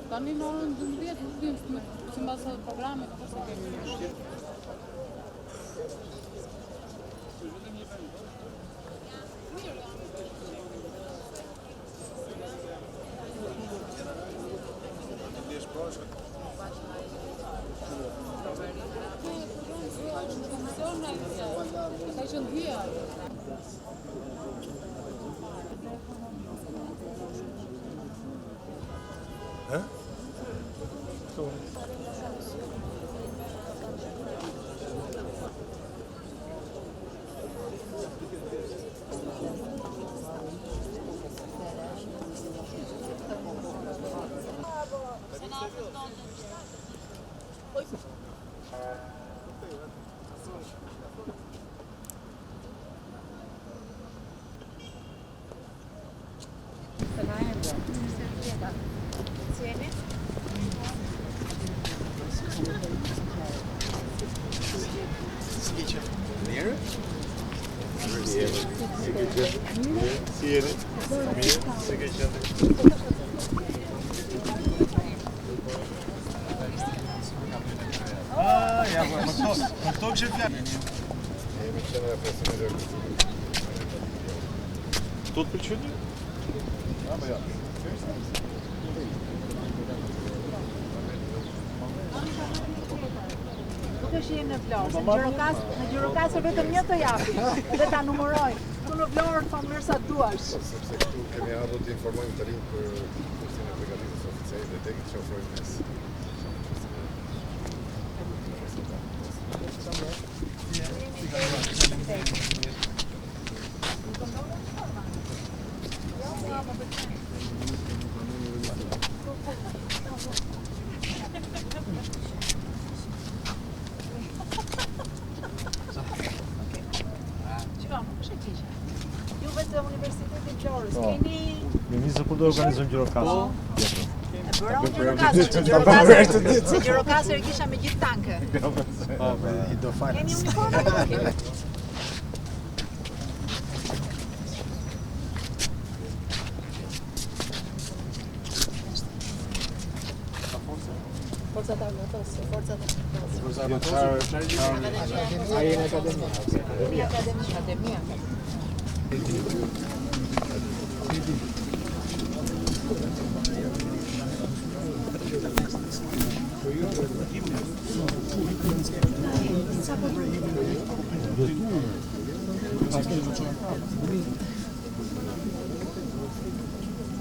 Tani në orën 12, sipas programit, ose kemi. Тут причины? Nuk është jenë në Vlorë, në Gjirokastër vetëm një të japi dhe ta numëroj. Tu në Vlorë të famë nërsa duash. Sepse këtu kemi ardhur të informojmë të rinj për kursin e përgatitjes oficiale dhe teknikë që ofrojmë mes. Ju vetë Universitetin e Vlorës, keni... Kemi se kur do organizojmë Gjirokastër. E bëra unë Gjirokastër e kisha me gjithë tanke. I do falë. Keni uniforme? Forcat armatose, forcat armatose. Ai në akademia. Akademia.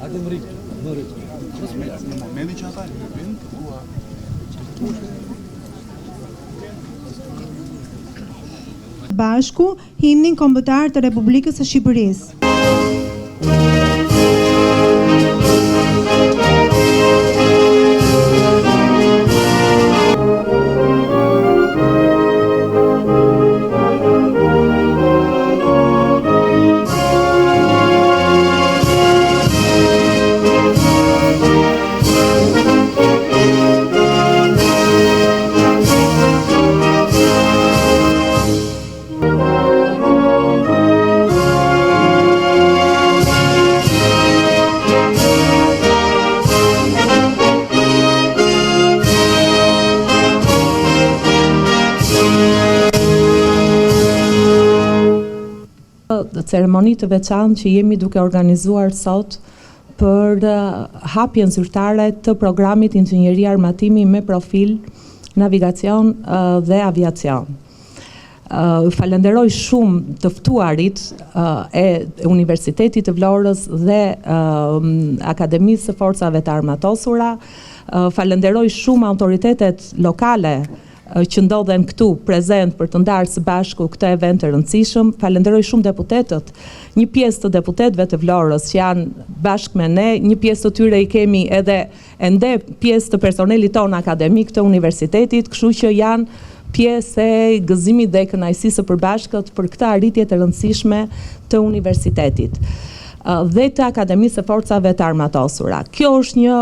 Hadi mërë, Meni që ata lëpin, së bashku himnin kombëtar të Republikës së Shqipërisë. Ceremoni të veçantë që jemi duke organizuar sot për hapjen zyrtare të programit inxhinieri armatimi me profil navigacion dhe aviacion. Falenderoj shumë të ftuarit e Universitetit të Vlorës dhe Akademisë së Forcave të Armatosura. Falenderoj shumë autoritetet lokale që ndodhen këtu prezent për të ndarë së bashku këtë event të rëndësishëm. Falenderoj shumë deputetët, një pjesë të deputetëve të Vlorës që janë bashkë me ne, një pjesë të tyre i kemi edhe ende pjesë të personelit tonë akademik të universitetit, kështu që janë pjesë e gëzimit dhe kënaqësisë së përbashkët për këtë arritje të rëndësishme të universitetit dhe të Akademisë së Forcave të Armatosura. Kjo është një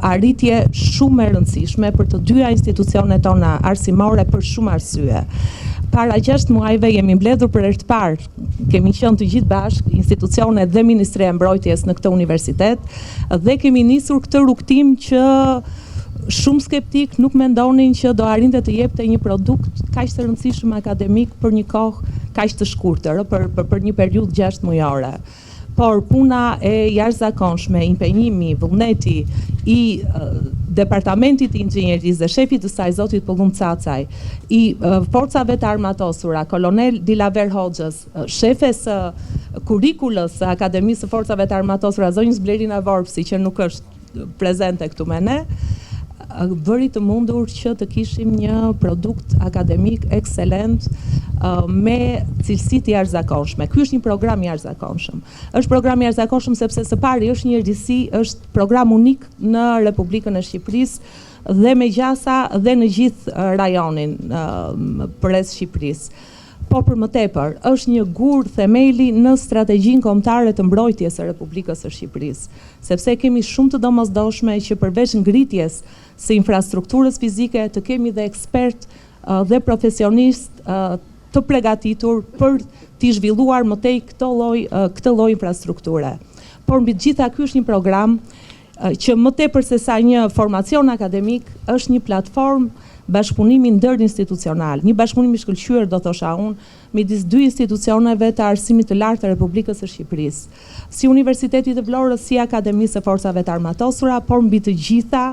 arritje shumë e rëndësishme për të dyja institucionet tona arsimore për shumë arsye. Para 6 muajve jemi mbledhur për herë të parë, kemi qenë të gjithë bashkë, institucionet dhe Ministria e Mbrojtjes në këtë universitet, dhe kemi nisur këtë rrugtim që shumë skeptik nuk mendonin që do arrinte të jepte një produkt kaq të rëndësishëm akademik për një kohë kaq të shkurtër, për një periudhë 6 mujore. Por puna e jashtëzakonshme, impenjimi, vullneti i Departamentit të Inxhinierisë dhe shefit të saj, zotit Pollum Cacaj, i Forcave të Armatosura, kolonel Dilaver Hoxhës, shefes kurikulës së Akademisë së Forcave të Armatosura, zonjës Blerina Vorpsi, që nuk është prezente këtu me ne, bëri të mundur që të kishim një produkt akademik ekselent me cilësi të jashtëzakonshme. Ky është një program i jashtëzakonshëm. Është program i jashtëzakonshëm sepse së pari është një risi, është program unik në Republikën e Shqipërisë dhe me gjasa dhe në gjithë rajonin përreth Shqipërisë. Po për më tepër, është një gur themeli në strategjinë kombëtare të mbrojtjes së Republikës së Shqipërisë, sepse kemi shumë të domosdoshme që përveç ngritjes së infrastrukturës fizike, të kemi dhe ekspert dhe profesionist të përgatitur për të zhvilluar më tej këtë lloj infrastrukture. Por mbi të gjitha ky është një program që më tepër se sa një formacion akademik është një platformë bashkëpunimi ndërinstitucional, një bashkëpunim i shkëlqyer, do thosha unë, midis dy institucioneve të arsimit të lartë të Republikës së Shqipërisë, si Universiteti të Vlorës, si Akademisë së Forcave të Armatosura, por mbi të gjitha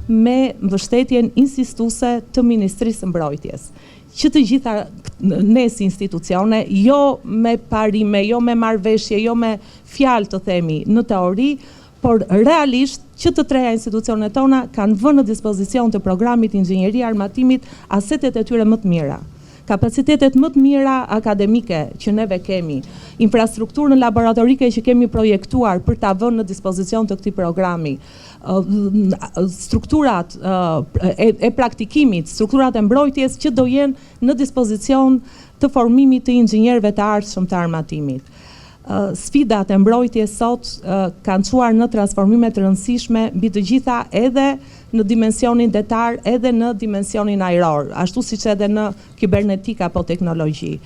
me mbështetjen insistuese të Ministrisë së Mbrojtjes. Që të gjitha ne si institucione, jo me parime, jo me marrëveshje, jo me fjalë të themi në teori, por realisht që të treja institucionet tona kanë vënë në dispozicion të programit inxhinieri armatimit asetet e tyre më të mira. Kapacitetet më të mira akademike që neve kemi, infrastrukturën laboratorike që kemi projektuar për ta vënë në dispozicion të këtij programi, strukturat e praktikimit, strukturat e mbrojtjes që do jenë në dispozicion të formimit të inxhinierëve të ardhshëm të armatimit. Sfidat e mbrojtjes sot kanë çuar në transformime të rëndësishme mbi të gjitha edhe në dimensionin detar, edhe në dimensionin ajror, ashtu siç edhe në kibernetik apo teknologji.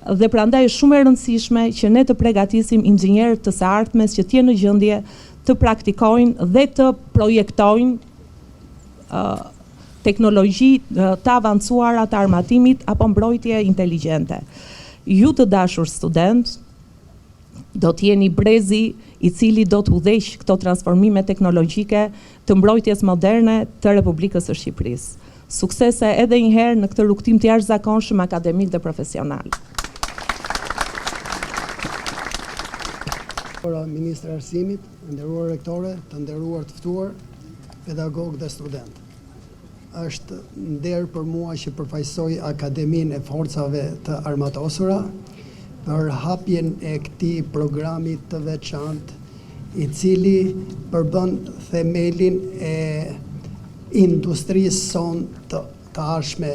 Dhe prandaj është shumë e rëndësishme që ne të përgatisim inxhinierët të së ardhmes që të jenë në gjendje të praktikojnë dhe të projektojnë teknologji të avancuara të armatimit apo mbrojtje inteligjente. Ju të dashur student, do të jeni brezi i cili do të udhëheq këto transformime teknologjike të mbrojtjes moderne të Republikës së Shqipërisë. Suksese edhe një herë në këtë rrugtim të jashtëzakonshëm akademik dhe profesional. Ministri i Arsimit, nderuar rektore, të nderuar të ftuar, pedagog dhe student. është nder për mua që përfaqësoj Akademinë e Forcave të Armatosura për hapjen e këtij programi të veçantë, i cili përbën themelin e industrisë sonë të ardhshme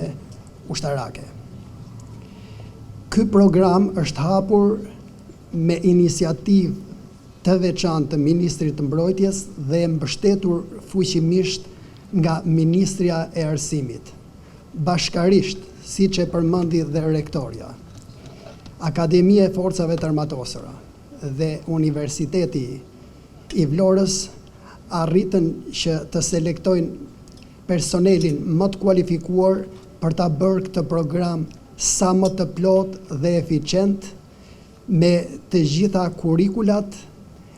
ushtarake. Ky program është hapur me iniciativë të veçantë të Ministrit të Mbrojtjes dhe mbështetur fuqimisht nga Ministria e Arsimit, bashkarisht, siç e përmendi dhe rektoria. Akademia e Forcave të Armatosura dhe Universiteti i Vlorës arritën që të selektojnë personelin më të kualifikuar për ta bërë këtë program sa më të plot dhe eficient, me të gjitha kurikulat,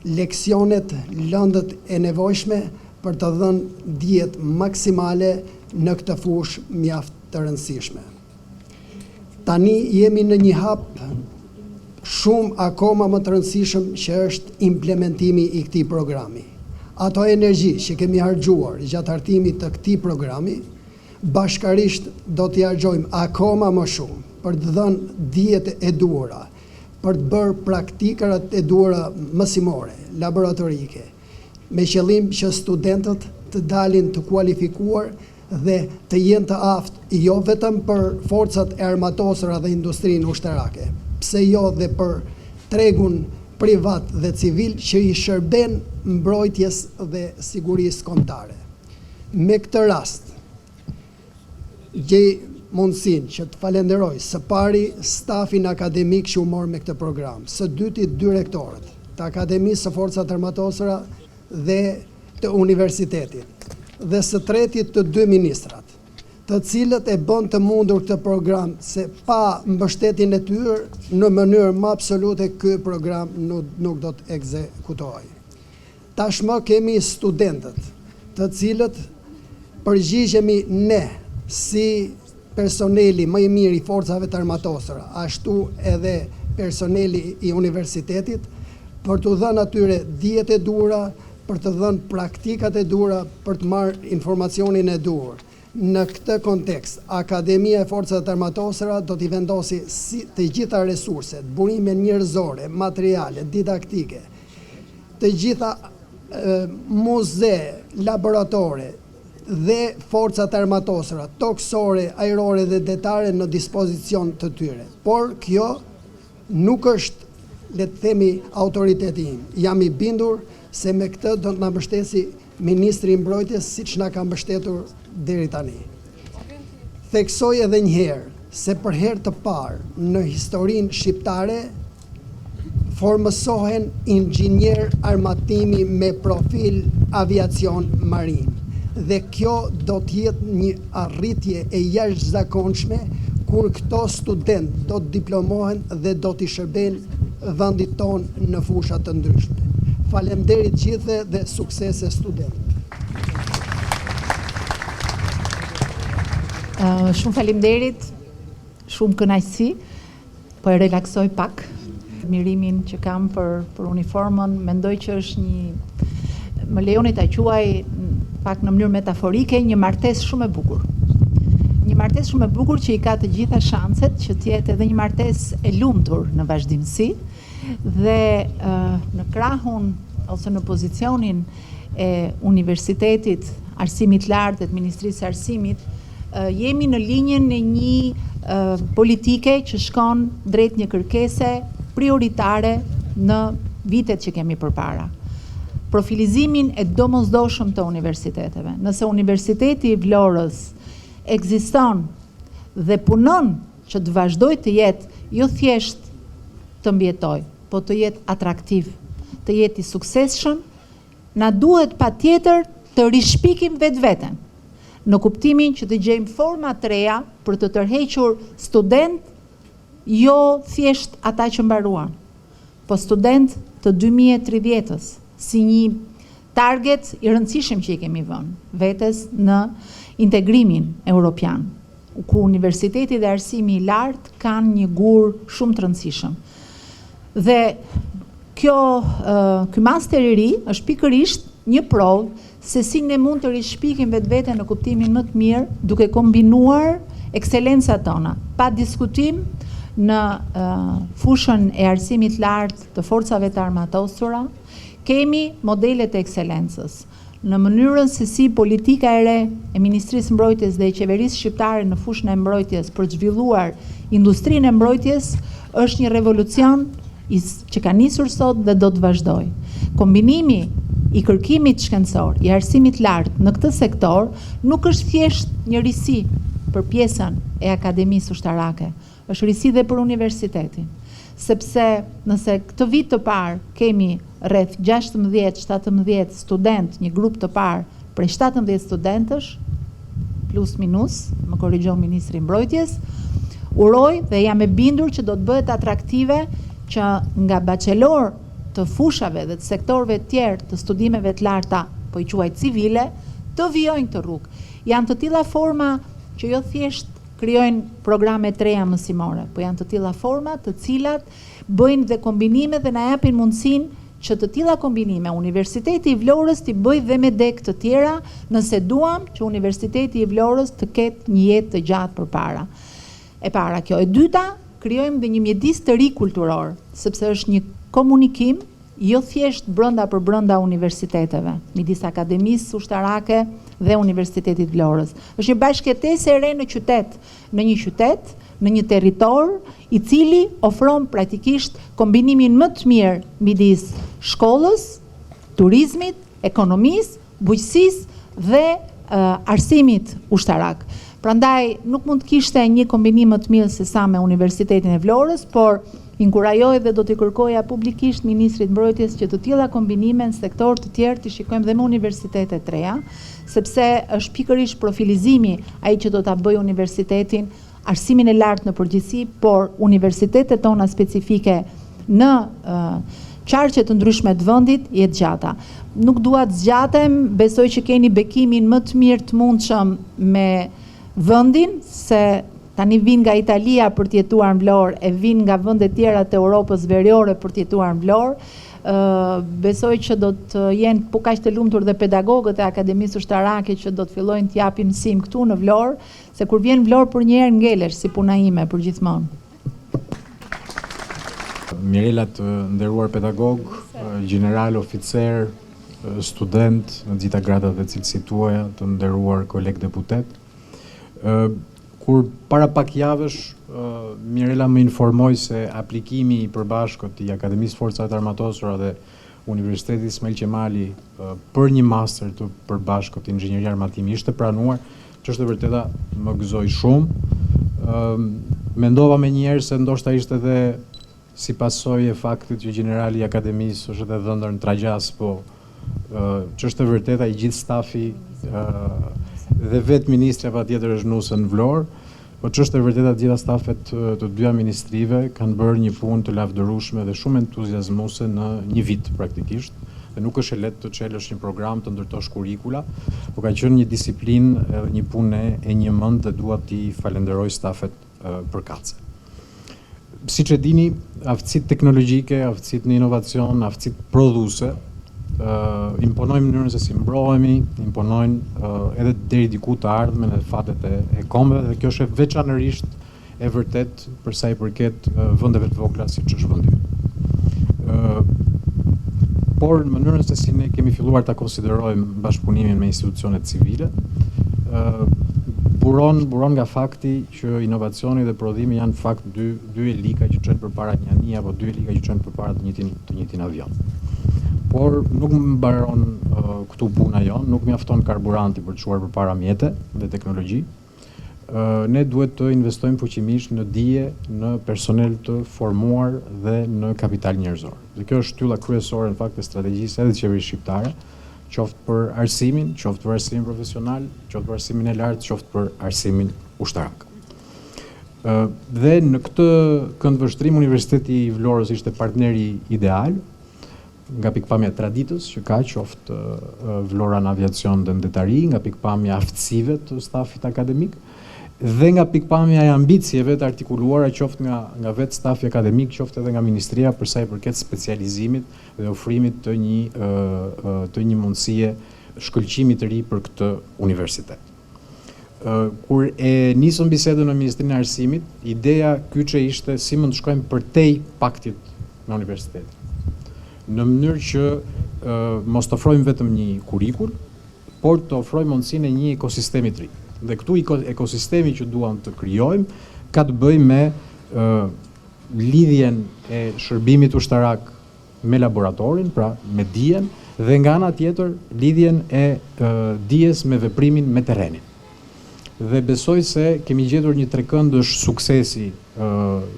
leksionet, lëndët e nevojshme për të dhënë dijet maksimale në këtë fushë mjaft të rëndësishme. Tani jemi në një hap shumë akoma më të rëndësishëm që është implementimi i këtij programi. Ato energji që kemi harxuar gjatë hartimit të këtij programi, bashkarisht do t'i harxojmë akoma më shumë për të dhënë dijet e duhura, për të bërë praktikarat e duhura mësimore, laboratorike, me qëllim që studentët të dalin të kualifikuar dhe të jenë të aftë jo vetëm për forcat e armatosura dhe industrinë ushtarake, pse jo dhe për tregun privat dhe civil që i shërben mbrojtjes dhe sigurisë kombëtare. Me këtë rast, gjej mundësinë që të falenderoj së pari stafin akademik që u mor me këtë program, së dyti dy rektorët të Akademisë së Forcat Armatosura dhe të universitetit, dhe së tretit të dy ministrat, të cilët e bën të mundur këtë program, se pa mbështetjen e tyre në mënyrë më absolute ky program nuk do të ekzekutohej. Tashmë kemi studentët, të cilët përgjigjemi ne si personeli më i mirë i forcave të armatosura, ashtu edhe personeli i universitetit, për të dhënë atyre dijet e duhura, për të dhënë praktikat e duhura, për të marrë informacionin e duhur. Në këtë kontekst, Akademia e Forcave të Armatosura do t'i vendosi të gjitha resurset, burime njerëzore, materiale, didaktike, të gjitha muze, laboratore dhe forcat armatosura, toksore, ajrore dhe detare në dispozicion të tyre. Por kjo nuk është, le të themi, autoriteti im. Jam i bindur se me këtë do të na mbështesi Ministri i Mbrojtjes siç na ka mbështetur deri tani. Theksoj edhe një herë se për herë të parë në historinë shqiptare formësohen inxhinier armatimi me profil aviacion marin. Dhe kjo do të jetë një arritje e jashtëzakonshme kur këto student do të diplomohen dhe do t'i shërbejnë vendit tonë në fusha të ndryshme. Faleminderit gjithëve dhe suksese studentëve. Shumë faleminderit, shumë kënaqësi, po e relaksoj pak mirimin që kam për uniformën, mendoj që është një, më lejoni ta quaj pak në mënyrë metaforike, një martesë shumë e bukur. Një martesë shumë e bukur që i ka të gjitha shanset që të jetë edhe një martesë e lumtur në vazhdimsi dhe në krahun ose në pozicionin e Universitetit Arsimit Lartë dhe të Ministrisë së Arsimit, jemi në linjën e një politike që shkon drejt një kërkese prioritare në vitet që kemi përpara. Profilizimin e domosdoshëm të universiteteve. Nëse Universiteti i Vlorës ekziston dhe punon që të vazhdoj të jetë jo thjesht të mbjetoj, po të jetë atraktiv, të jetë i suksesshëm, na duhet patjetër të rishpikim vetveten, në kuptimin që të gjejmë forma të reja për të tërhequr student, jo thjesht ata që mbaruan, po student të 2030-ës, si një target i rëndësishëm që i kemi vënë vetes në integrimin europian, ku universiteti dhe arsimi i lartë kanë një gur shumë të rëndësishëm. Dhe ky master i ri është pikërisht një provë se si ne mund të rishpikim vetveten në kuptimin më të mirë duke kombinuar ekselencat tona, pa diskutim në fushën e arsimit lartë të forcave të armatosura, kemi modelet e ekselencës. Në mënyrën se si politika e re e Ministrisë Mbrojtjes dhe e Qeverisë Shqiptare në fushën e mbrojtjes për të zhvilluar industrinë e mbrojtjes është një revolucion që ka nisur sot dhe do të vazhdoj. Kombinimi i kërkimit shkencor, i arsimit lartë në këtë sektor nuk është thjesht një risi për pjesën e akademisë ushtarake, është risi dhe për universitetin. Sepse nëse këtë vit të parë kemi rreth 16-17 student, një grup të parë prej 17 studentësh, plus minus, më korrigjon Ministri i Mbrojtjes, uroj dhe jam e bindur që do të bëhet atraktive që nga bachelor të fushave dhe të sektorëve tjerë të studimeve të larta, po i quaj civile, të vijojnë këtë rrugë. Janë të tilla forma që jo thjesht krijojnë programe të reja mësimore, po janë të tilla forma të cilat bëjnë dhe kombinime dhe na japin mundësinë që të tilla kombinime Universiteti i Vlorës t'i bëj dhe me dek të tjera, nëse duam që Universiteti i Vlorës të ketë një jetë të gjatë përpara. E para kjo. E dyta, krijojmë dhe një mjedis të ri kulturor, sepse është një komunikim jo thjesht brenda për brenda universiteteve, midis akademisë ushtarake dhe Universitetit Vlorës. Është një bashkëtesë e re në qytet, në një territor i cili ofron praktikisht kombinimin më të mirë midis shkollës, turizmit, ekonomisë, bujqësisë dhe arsimit ushtarak. Prandaj nuk mund të kishte një kombinim më të mirë se sa me Universitetin e Vlorës, por inkurajoj dhe do t'i kërkoja publikisht Ministrit Mbrojtjes që të tilla kombinime në sektor të tjerë të shikojmë dhe me universitetet të reja, sepse është pikërisht profilizimi ai që do ta bëjë universitetin arsimin e lartë në përgjithësi, por universitetet tona specifike në qarqe të ndryshme të vendit jetë gjata. Nuk dua të zgjatem, besoj që keni bekimin më të mirë të mundshëm me vendin, se tani vin nga Italia për të jetuar në Vlorë, e vin nga vende tjera të Europës veriore për të jetuar në Vlorë. Besoj që do të jenë po kaq të lumtur dhe pedagogët e Akademisë Ushtarake që do të fillojnë të japin mësim këtu në Vlorë, se kur vjen në Vlorë për një herë ngelesh si puna ime për gjithmonë. Mirela, të nderuar pedagog, gjeneral, oficer, student në gjitha gradat dhe cilësitë tuaja, të nderuar koleg deputet. Kur para pak javësh, Mirela më informoi se aplikimi i përbashkët i Akademisë Forcave të Armatosura dhe Universitetit Ismail Qemali për një master të përbashkët inxhinieri armatimi ishte pranuar, që është e vërteta më gëzoi shumë. Mendova menjëherë se ndoshta ishte edhe si pasojë e faktit që generali i Akademisë është edhe dhëndër në tragjas, po që është e vërteta i gjithë stafi dhe vetë ministri patjetër është nusën në Vlorë, po që është e vërteta të gjitha stafet të dyja ministrive kanë bërë një punë të lavdërueshme dhe shumë entuziazmuese në një vit praktikisht, dhe nuk është e lehtë të çelësh një program të ndërtosh kurrikula, por ka qenë një disiplinë, një punë e një mend dhe dua t'i falenderoj stafet përkatëse. Siç e dini, aftësitë teknologjike, aftësitë në inovacion, aftësitë prodhuese imponojnë mënyrën se si mbrohemi, imponojnë edhe deri diku të ardhmen e fatet e kombeve, dhe kjo është veçanërisht e vërtet për sa i përket vendeve të vogla siç është vendi ynë. Por në mënyrën se si ne kemi filluar ta konsiderojmë bashkëpunimin me institucionet civile, buron nga fakti që inovacioni dhe prodhimi janë fakt dy elika që çojnë përpara një anije apo dy elika që çojnë përpara të njëjtin avion. Por nuk më mbaron këtu puna jonë, nuk mjafton karburanti për të çuar përpara mjete dhe teknologji. Ne duhet të investojmë fuqimisht në dije, në personel të formuar dhe në kapital njerëzor. Dhe kjo është shtylla kryesore në fakt e strategjisë edhe të qeverisë shqiptare, qoftë për arsimin, qoftë për arsimin profesional, qoftë për arsimin e lartë, qoftë për arsimin ushtarak. Dhe në këtë këndvështrim Universiteti i Vlorës ishte partneri ideal, nga pikpamja traditës që ka, qoftë Vlora në aviacion dhe ndetari, nga pikpamja aftësive të stafit akademik, dhe nga pikpamja e ambicieve të artikuluara qoftë nga vetë stafi akademik, qoftë edhe nga ministria për sa i përket specializimit dhe ofrimit të një mundësie shkëlqimi të ri për këtë universitet. Kur e nisëm bisedën në Ministrinë e Arsimit, ideja kyçe ishte si mund të shkojmë përtej paktit me universitetin. Në mënyrë që mos të ofrojmë vetëm një kurrikul, por të ofrojmë mundësinë e një ekosistemi të ri. Dhe këtu ekosistemi që duam të krijojmë ka të bëjë me lidhjen e shërbimit ushtarak me laboratorin, pra me dijen, dhe nga ana tjetër lidhjen e dijes me veprimin me terrenin. Dhe besoj se kemi gjetur një trekëndësh suksesi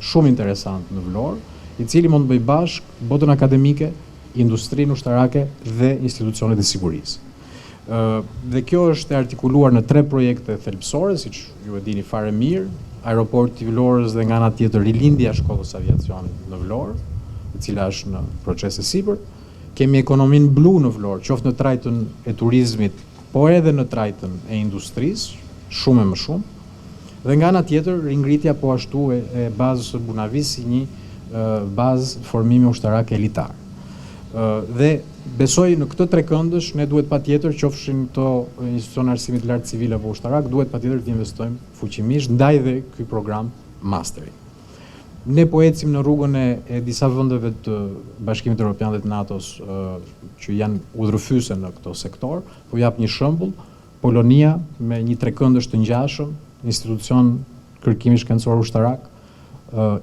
shumë interesant në Vlorë, i cili mund të bëjë bashkë botën akademike, industrinë ushtarake dhe institucionet e sigurisë. Dhe kjo është e artikuluar në 3 projekte thelbësore, siç ju e dini fare mirë, aeroporti i Vlorës dhe nga ana tjetër rilindja e shkollës aviacionit në Vlorë, e cila është në proces e sipër. Kemi ekonominë blu në Vlorë, qoftë në trajtën e turizmit, por edhe në trajtën e industrisë, shumë e më shumë. Dhe nga ana tjetër, ringritja po ashtu e bazës së Bunavis si një bazë formimi ushtarak elitar. Dhe besoj në këtë trekëndësh ne duhet patjetër, qofshin këto institucione arsimit lart civil apo ushtarak, duhet patjetër të investojmë fuqimisht ndaj dhe ky program masteri. Ne po ecim në rrugën e disa vendeve të Bashkimit Evropian dhe të NATO-s që janë udhërfyse në këto sektor, po jap një shembull, Polonia me një trekëndësh të ngjashëm, institucion kërkimi shkencor ushtarak,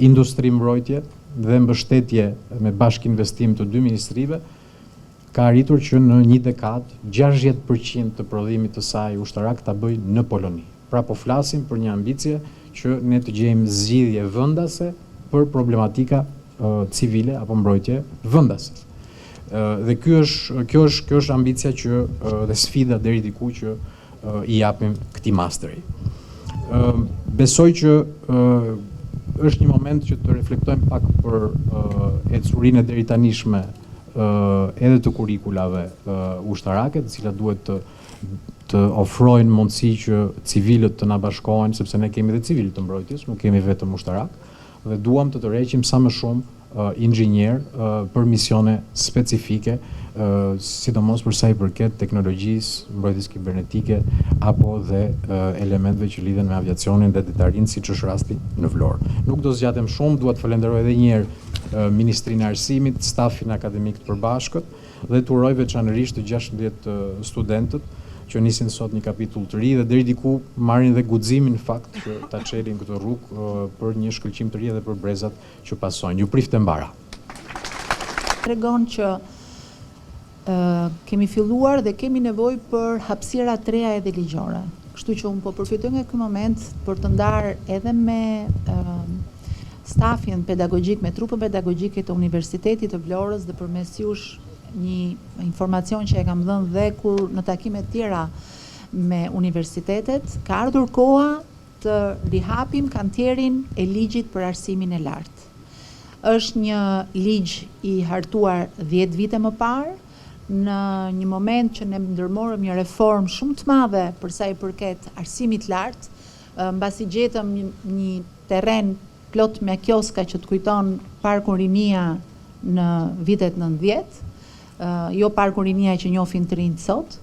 industri mbrojtje dhe mbështetje me bashkëinvestim të 2 ministrive, ka arritur që në një dekadë 60% të prodhimit të saj ushtarak ta bëjë në Poloni. Pra po flasim për një ambicie që ne të gjejmë zgjidhje vendase për problematika civile apo mbrojtje vendase. Dhe kjo është ambicia që dhe sfida deri diku që i japim këtij masteri. Besoj që është një moment që të reflektojmë pak për ecurinë e deri tanishme edhe të kurrikulave ushtarake, të cilat duhet të ofrojnë mundësi që civilët të na bashkohen, sepse ne kemi edhe civilët të mbrojtjes, nuk kemi vetëm ushtarak, dhe duam të tërheqim sa më shumë inxhinier për misione specifike, sidomos për sa i përket teknologjisë, mbrojtjes kibernetike apo dhe elementeve që lidhen me aviacionin dhe detarinë, siç është rasti në Vlorë. Nuk do zgjatem shumë, dua të falenderoj edhe një herë Ministrinë e Arsimit, stafin akademik të përbashkët dhe të uroj veçanërisht të 16 studentët që nisin sot një kapitull të ri dhe deri diku marrin dhe guximin fakt që ta çelin këtë rrugë për një shkëlqim të ri edhe për brezat që pasojnë. Ju prifte mbara. Tregon që kemi filluar dhe kemi nevojë për hapësira të reja edhe ligjore. Kështu që unë po përfitoj nga ky moment për të ndarë edhe me stafin pedagogjik, me trupën pedagogjike të Universitetit të Vlorës dhe përmes jush një informacion që e kam dhënë dhe kur në takime të tjera me universitetet, ka ardhur koha të rihapim kantierin e ligjit për arsimin e lartë. Është një ligj i hartuar 10 vite më parë, në një moment që ne ndërmorëm një reformë shumë të madhe për sa i përket arsimit lart, mbasi gjetëm një terren plot me kioska që të kujton Parkun Rinia në vitet 90, jo Parkun Rinia që njohin të rinjt sot,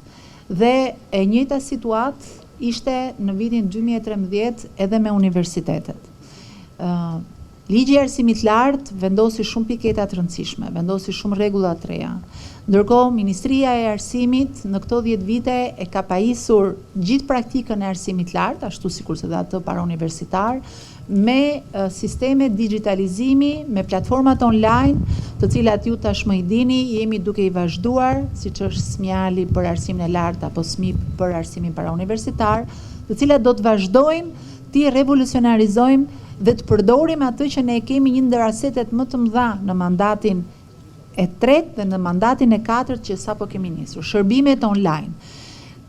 dhe e njëjta situatë ishte në vitin 2013 edhe me universitetet. Ligji i arsimit lart vendosi shumë piketa të rëndësishme, vendosi shumë rregulla të reja. Ndërkohë, Ministria e Arsimit në këto 10 vite e ka pajisur gjithë praktikën e arsimit lart, ashtu sikurse dhe atë parauniversitar, me sisteme digitalizimi, me platformat online, të cilat ju tashmë i dini, jemi duke i vazhduar, siç është SMIAL-i për arsimin e lartë apo SMIP për arsimin parauniversitar, të cilat do të vazhdojmë të revolucionarizojmë dhe të përdorim atë që ne kemi një ndër asetet më të mëdha në mandatin e 3 dhe në mandatin e 4 që sapo kemi nisur, shërbimet online.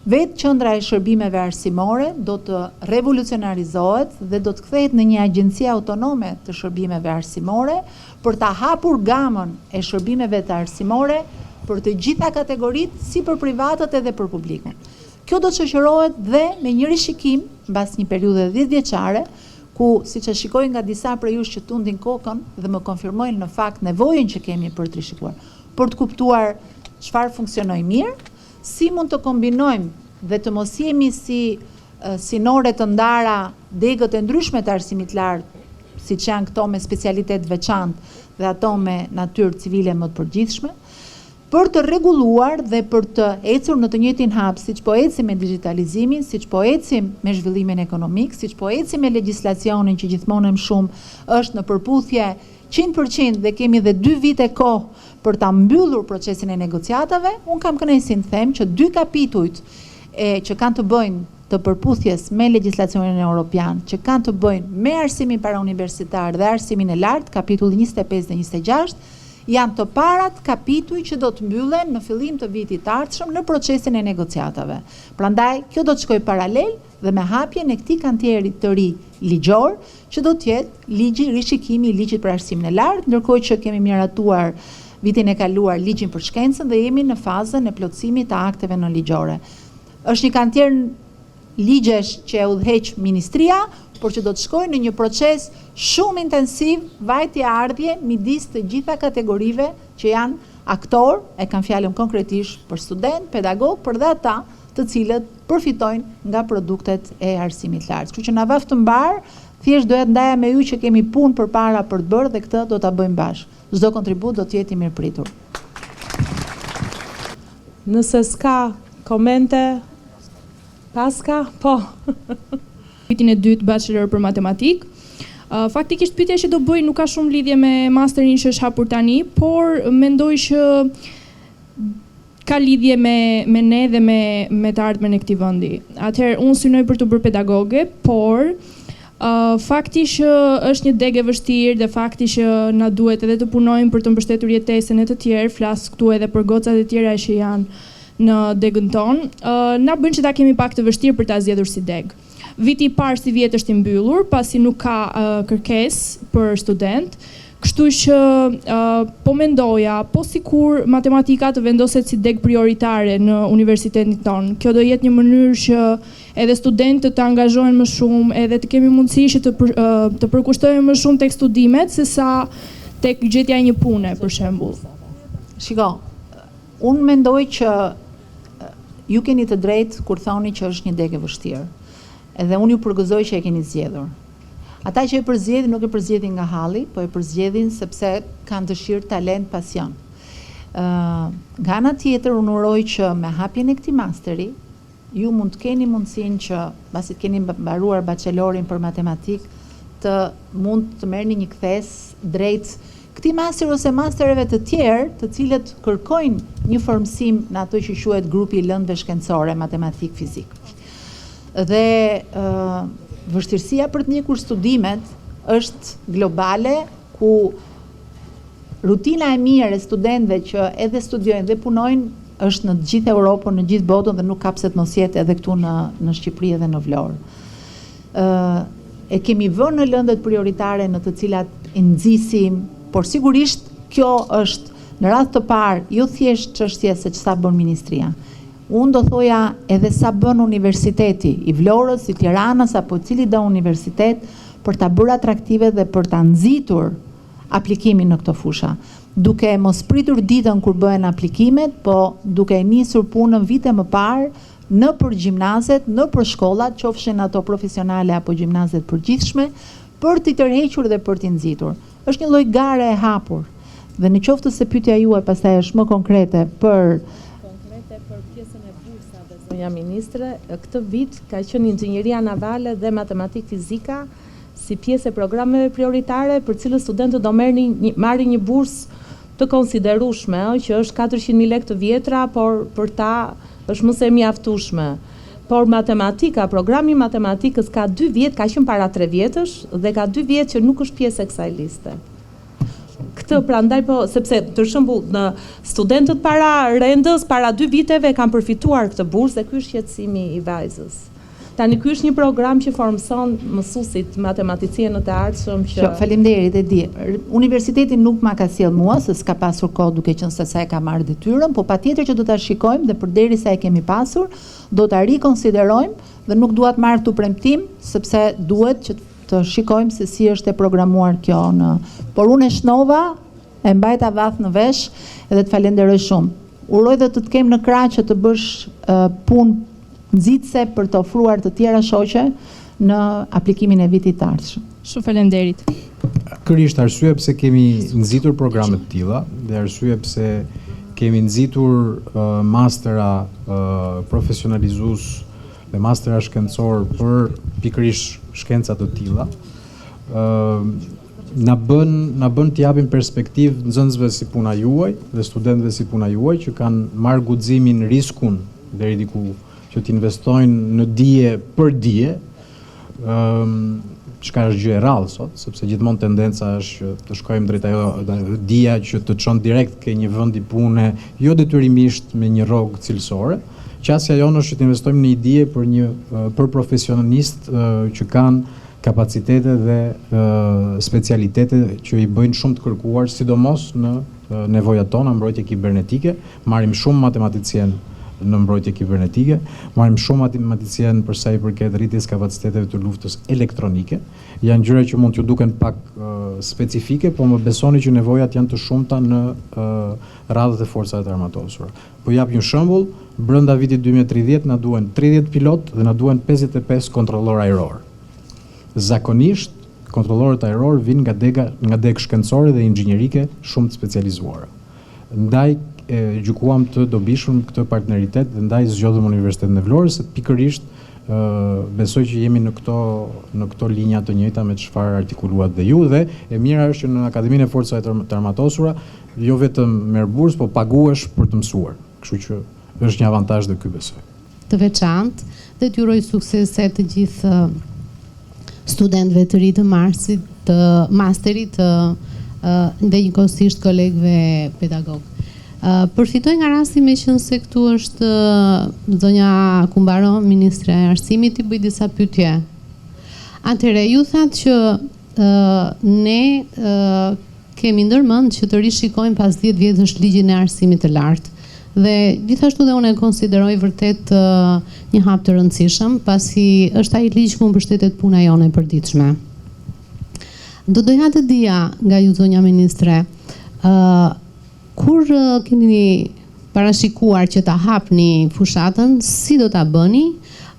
Vetë qendra e shërbimeve arsimore do të revolucionarizohet dhe do të kthehet në një agjenci autonome të shërbimeve arsimore për ta hapur gamën e shërbimeve të arsimore për të gjitha kategoritë, si për privatët edhe për publikun. Kjo do të shoqërohet dhe me një rishikim mbas një periudhe 10 vjeçare, ku siç e shikoj nga disa prej jush që tundin kokën dhe më konfirmojnë në fakt nevojën që kemi për të rishikuar, për të kuptuar çfarë funksionoi mirë, si mund të kombinojmë dhe të mos jemi si sinore të ndara degët e ndryshme të arsimit lartë, siç janë këto me specialitet veçantë dhe ato me natyrë civile më të përgjithshme, për të rregulluar dhe për të ecur në të njëjtin hap, siç po ecim me digitalizimin, siç po ecim me zhvillimin ekonomik, siç po ecim me legjislacionin që gjithmonë më shumë është në përputhje 100% dhe kemi dhe 2 vite kohë për ta mbyllur procesin e negociatave, unë kam kënaqësinë të them që 2 kapitujt që kanë të bëjnë të përputhjes me legjislacionin europian, që kanë të bëjnë me arsimin parauniversitar dhe arsimin e lartë, kapitulli 25 dhe 26, janë të parat kapituj që do të mbyllen në fillim të vitit të ardhshëm në procesin e negociatave. Prandaj, kjo do të shkojë paralel dhe me hapjen e këtij kantieri të ri ligjor, që do të jetë ligji, rishikimi i ligjit për arsimin e lartë, ndërkohë që kemi miratuar vitin e kaluar ligjin për shkencën dhe jemi në fazën e plotësimit të akteve në ligjore. Është një kantier ligjesh që e udhëheq ministria, por që do të shkojë në një proces shumë intensiv vajtje ardhje midis të gjitha kategorive që janë aktor, e kam fjalën konkretisht për student, pedagog, për dhe ata të cilët përfitojnë nga produktet e arsimit lartë. Kështu që na vaf të mbar, thjesht doja të ndaja me ju që kemi punë përpara për të bërë dhe këtë do ta bëjmë bashkë. Çdo kontribut do të jetë i mirëpritur. Nëse s'ka komente, Paska, po. Vitin e dytë bachelor për matematik. Faktikisht pyetja që do bëj nuk ka shumë lidhje me masterin që është hapur tani, por mendoj që ka lidhje me ne dhe me të ardhmen e këtij vendi. Atëherë unë synoj për të bërë pedagoge, por fakti që është një degë e vështirë dhe fakti që na duhet edhe të punojmë për të mbështetur jetesën e të tjerë, flas këtu edhe për gocat e tjera që janë në degën tonë, na bën që ta kemi pak të vështirë për ta zgjedhur si degë. Viti i parë si vjet është i mbyllur, pasi nuk ka kërkesë për student, kështu që po mendoja, po sikur matematika të vendoset si degë prioritare në universitetin tonë. Kjo do jetë një mënyrë që edhe studentët të angazhohen më shumë, edhe të kemi mundësi që të përkushtojmë më shumë tek studimet, sesa tek gjetja e një pune, për shembull. Shiko, unë mendoj që ju keni të drejtë kur thoni që është një degë e vështirë. Edhe unë ju përgëzoj që e keni zgjedhur. Ata që e përzgjedhin nuk e përzgjedhin nga halli, po e përzgjedhin sepse kanë dëshirë, talent, pasion. Nga ana tjetër, unë uroj që me hapjen e këtij masteri, ju mund të keni mundësinë që, pasi të keni mbaruar bachelorin për matematik, të mund të merrni një kthes drejt këtij master ose mastereve të tjerë, të cilët kërkojnë një formësim në ato që quhet grupi i lëndëve shkencore, matematik, fizik. Dhe vështirësia për të ndjekur studimet është globale, ku rutina e mirë e studentëve që edhe studiojnë dhe punojnë është në gjithë Europën, në gjithë botën dhe nuk ka pse të mos jetë edhe këtu në Shqipëri dhe në Vlorë. E kemi vënë në lëndet prioritare në të cilat i nxisim, por sigurisht kjo është në radhë të parë jo thjesht çështje se ç'sa bën ministria. Unë do thoja edhe sa bën universiteti i Vlorës, i Tiranës apo cili do universitet për ta bërë atraktive dhe për ta nxitur aplikimin në këto fusha. Duke mos pritur ditën kur bëhen aplikimet, po duke nisur punën vite më parë në për gjimnazet, në për shkollat, qofshin ato profesionale apo gjimnazet përgjithshme, për t'i tërhequr dhe për t'i nxitur. Është një lloj gare e hapur. Dhe në qoftë se pyetja juaj pastaj është më konkrete për pjesën e bursave, zonja ministre, këtë vit ka qenë inxhinieria navale dhe matematik fizika si pjesë e programeve prioritare për cilën studentët do marrin një bursë të konsiderueshme, që është 400.000 lekë të vjetra, por për ta është më se mjaftueshme. Por matematika, programi matematikës ka 2 vjet, ka qenë para 3 vjetësh dhe ka 2 vjet që nuk është pjesë e kësaj liste. Këtë prandaj po, sepse për shembull në studentët para rendës, para 2 viteve kanë përfituar këtë bursë dhe ky është shqetësimi i vajzës. Tani ky është një program që formson mësuesit matematicianë të ardhshëm që faleminderit e di. Universiteti nuk ma ka sjell mua se s'ka pasur kohë duke qenë se sa e ka marrë detyrën, po patjetër që do ta shikojmë dhe përderisa e kemi pasur, do ta rikonsiderojmë dhe nuk dua të marr tu premtim sepse duhet që të shikojmë se si është e programuar kjo por unë e shnova, e mbajta vath në vesh edhe të falenderoj shumë. uroj dhe të kemë në krah që të bësh punë nxitse për të ofruar të tjera shoqe në aplikimin e vitit të ardhshëm. Shumë faleminderit. Ky është arsye pse kemi nxitur programe të tilla, dhe arsye pse kemi nxitur mastera profesionalizues dhe mastera shkencor për pikërisht shkenca të tilla. Na bën të japim perspektivë nxënësve si puna juaj dhe studentëve si puna juaj që kanë marrë guximin, riskun deri diku që të investojnë në dije për dije, çka është gjë e rrallë sot, sepse gjithmonë tendenca është që të shkojmë drejt ajo dija që të çon direkt ke një vendi pune, jo detyrimisht me një rrogë cilësore. Qasja jonë është që të investojmë në një dije për profesionist që kanë kapacitete dhe specialitete që i bëjnë shumë të kërkuar, sidomos në nevojat tona mbrojtje kibernetike. Marrim shumë matematicien në mbrojtje kibernetike, marrim shumë matematicien për sa i përket rritjes kapaciteteve të luftës elektronike. Janë gjëra që mund t'ju duken pak specifike, po më besoni që nevojat janë të shumta në radhët e forcave të armatosura. Po jap një shembull, brenda vitit 2030 na duhen 30 pilot dhe na duhen 55 kontrollor ajror. Zakonisht kontrollorët ajror vinë nga degë shkencore dhe inxhinierike shumë të specializuara. Ndaj gjykuam të dobishëm këtë partneritet dhe ndaj zgjodhëm Universitetin e Vlorës, se pikërisht besoj që jemi në këto linja të njëjta me çfarë artikuluat dhe ju, dhe e mira është që në Akademinë e Forcave të Armatosura jo vetëm merr bursë, po paguhesh për të mësuar. Kështu që është një avantazh dhe ky besoj. Të veçantë dhe t'uroj suksese të gjithë studentëve të ri të masterit dhe njëkohësisht kolegëve pedagog. Përfitoj nga rasti me qenë se këtu është zonja Kumbaro, Ministre e Arsimit, i bëj disa pyetje. Atëherë, ju thatë që ne kemi ndërmend që të rishikojmë pas 10 vjetësh ligjin e arsimit të lartë. Dhe gjithashtu dhe unë e konsideroj vërtet një hap të rëndësishëm, pasi është ai ligj ku mbështetet puna jone e përditshme. Do doja të dija nga ju, zonja Ministre, kur keni parashikuar që ta hapni fushatën, si do ta bëni?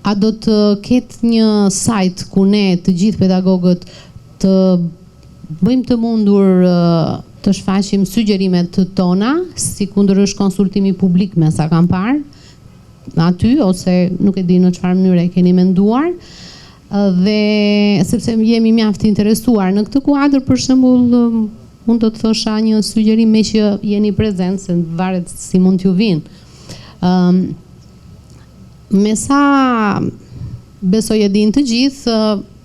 A do të ketë një sajt ku ne të gjithë pedagogët të bëjmë të mundur të shfaqim sugjerimet tona, si kundër është konsultimi publik me sa kam parë aty, ose nuk e di në çfarë mënyre e keni menduar, dhe sepse jemi mjaft interesuar në këtë kuadër, për shembull, mund të thosha një sugjerim me që jeni prezent, se varet si mund t'ju vinë. Me sa besoj e din të gjithë,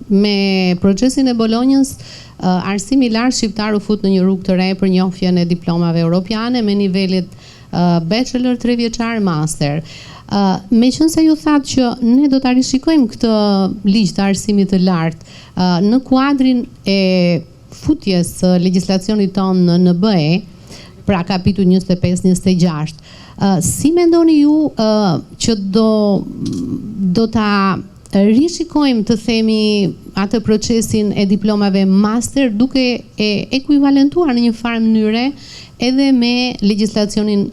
me procesin e Bolonjës, arsimi i lartë shqiptar u fut në një rrugë të re për njohjen e diplomave europiane me nivelet bachelor, 3 vjeçar, master. Meqense ju thatë që ne do ta rishikojmë këtë ligj të arsimit të lartë në kuadrin e futjes legjislacionit tonë në BE, pra kapitull 25-26, si mendoni ju që do ta rishikojmë, të themi, atë procesin e diplomave master duke e ekuivalentuar në një farë mënyre edhe me legjislacionin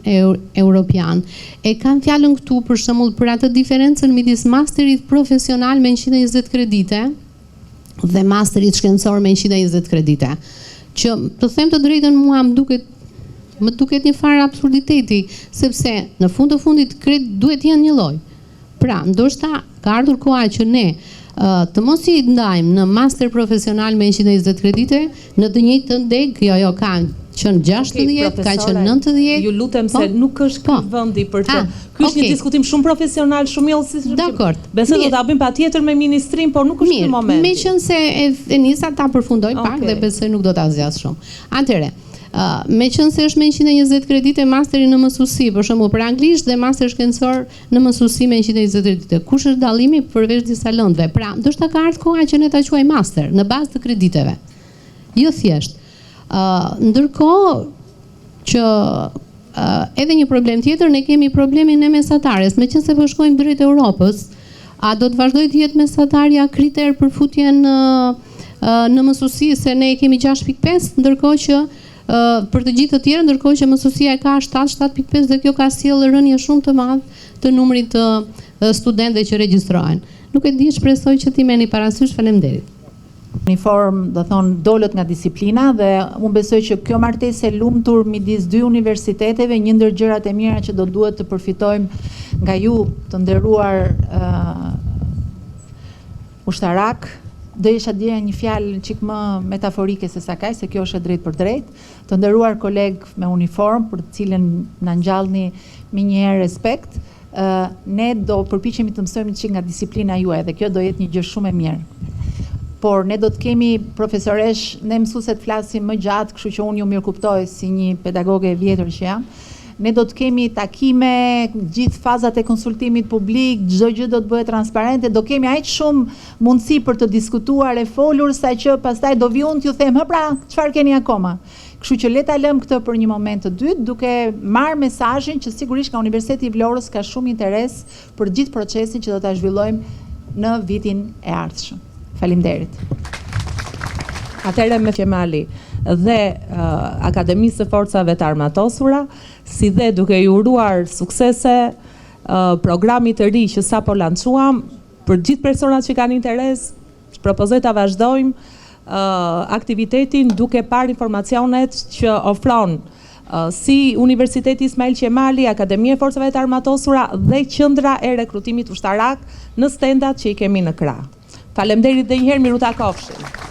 europian. E kam fjalën këtu për shembull për atë diferencën midis masterit profesional me 120 kredite dhe masterit shkencor me 120 kredite. Që të them të drejtën, mua më duket një farë absurditeti, sepse në fund të fundit duhet jenë një lloj. Pra, ndoshta ka ardhur koha që ne të mos i ndajmë në master profesional me 120 kredite, në të njëjtën deg, jo ka qenë 60, ka qenë 90. Ju lutem se nuk është ky vendi për të. Ky është një diskutim shumë profesional, shumë i hollësishëm. Dakor. Besoj do ta bëjmë patjetër me ministrin, por nuk është në moment. Meqense e nisa ta përfundoj pak dhe besoj nuk do ta zgjas shumë. Atëherë, meqense është me 120 kredite masteri në mësuesi, për shembull për anglisht, dhe master shkencor në mësuesi me 120 kredite. Kush është dallimi përveç disa lëndëve? Pra, ndoshta ka ardhur koha që ne ta quajmë master në bazë të krediteve. Jo thjesht. Ndërkohë që edhe një problem tjetër, ne kemi problemin e mesatares. Meqense po shkojmë drejt Europës, a do të vazhdojë të jetë mesatarja kriter për futjen në mësuesi, se ne kemi 6.5, ndërkohë që për të gjithë të tjerë, ndërkohë që mësuesia e ka 7.5 dhe kjo ka sjellë rënje shumë të madh të numrit të studentëve që regjistrohen. Nuk e di, shpresoj që ti merrni parasysh. Faleminderit. Uniform, do thonë, dolët nga disiplina dhe unë besoj që kjo martesë e lumtur midis dy universiteteve, një ndër gjërat e mira që do duhet të përfitojmë nga ju të nderuar ushtarak, do isha djeja një fjalë çik më metaforike se sa kaq, se kjo është e drejtë për drejtë, të nderuar koleg me uniform, për të cilën na ngjallni me një herë respekt, ne do përpiqemi të mësojmë çik nga disiplina juaj dhe kjo do jetë një gjë shumë e mirë. Por ne do të kemi profesoresh, ne mësueset flasim më gjatë, kështu që unë ju mirë kuptoj si një pedagoge e vjetër që jam. Ne do të kemi takime, gjithë fazat e konsultimit publik, çdo gjë do të bëhet transparente, do kemi aq shumë mundësi për të diskutuar e folur, sa që pastaj do vi unë t'ju them, pra, çfarë keni akoma? Kështu që le ta lëm këtë për një moment të dytë, duke marrë mesazhin që sigurisht nga Universiteti i Vlorës ka shumë interes për gjithë procesin që do ta zhvillojmë në vitin e ardhshëm. Faleminderit. Atëherë me Qemali dhe Akademisë së Forcave të Armatosura, si dhe duke ju uruar suksese programit të ri që sapo lançuam, për gjithë personat që kanë interes, propozoj ta vazhdojmë aktivitetin duke parë informacionet që ofron si Universiteti Ismail Qemali, Akademia e Forcave të Armatosura dhe Qendra e Rekrutimit Ushtarak në stendat që i kemi në krah. Faleminderit dhe njëherë, miru takofshim.